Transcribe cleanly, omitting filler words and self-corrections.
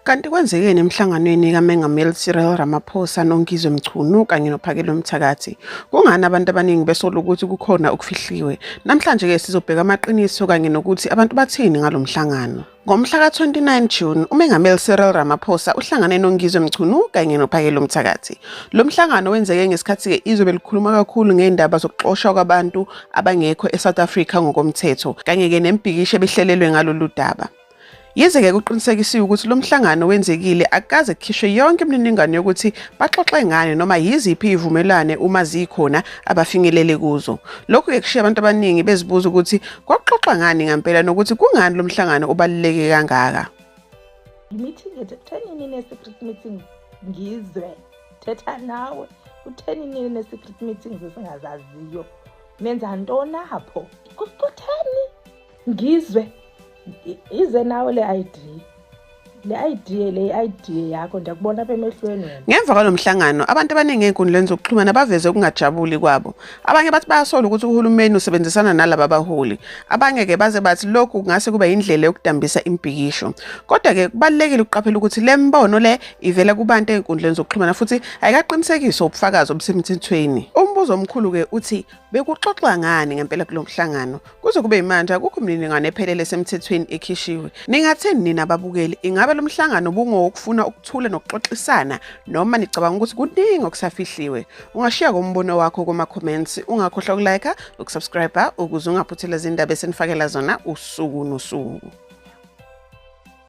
Kanti kwenzekeni emhlanganweni kaMengameli Cyril Ramaphosa noNgizwe Mchunu kanye noPhakelo Mthakathi? Kungani abantu abaningi besola ukuthi kukhona okufihliwe? Namhlanje-ke sizobheka amaqiniso kanye nokuthi abantu bathini ngalo mhlangano. Ngomhla ka-29 June, uMengameli Cyril Ramaphosa uhlangane noNgizwe Mchunu kanye noPhakelo Mthakathi. Lo mhlangano wenzeke ngesikhathi-ke izwe belikhuluma kakhulu ngey'ndaba zokuxoshwa kwabantu abangekho eSouth Africa ngokomthetho, kanye-ke nembhikisho ebihlelelwe ngalolu daba. Yize-ke kuqinisekisiwe ukuthi lo mhlangano wenzekile akaze kukhishwe yonke imininingwane yokuthi baxoxe ngani noma yiziphi izivumelwano uma zikhona abafinyelele kuzo. Lokhu-ke kushiya abantu abaningi bezibuza ukuthi kwakuxoxwa ngani ngempela nokuthi kungani lo mhlangano ubaluleke kangaka. Meeting ethethanini ne-secret meeting Ngizwe, thetha nawe uthenini ne-secret meetings esingazaziyo. Nenza ntoni apho? Kutheni Ngizwe ize nawe le idea yakho ndakubona apha emehlweni wena. Ngemva kwalo mhlangano abantu abaningi ey'nkundleni zokuxhumana baveze ukungajabuli kwabo. Abanye bathi bayasola ukuthi uhulumeni usebenzisana nalaba abaholi. Abanye-ke baze bathi lokhu kungase kube indlela yokudambisa imbhikisho. Kodwa-ke kubalulekile ukuqaphela ukuthi le mbono le ivela kubantu ey'nkundleni zokuxhumana futhi ayikaqinisekiswa ubufakazi obusemthethweni. Umbuzo omkhulu-ke uthi bekuxoxwa ngani ngempela kulo mhlangano? Kuze kube yimanje akukho imininingwane ephelele esemthethweni ekhishiwe. Ningatheni nina ababukeli? Ingabe lo mhlangano ubungowokufuna ukuthula nokuxoxisana noma nicabanga ukuthi kuningi okusafihliwe? Ungashiya kombono wakho kuma-comments, ungakhohlwa ukulike, ukusubscribe ukuze ungaphuthelwa izindaba esenifakela zona usuku nosuku.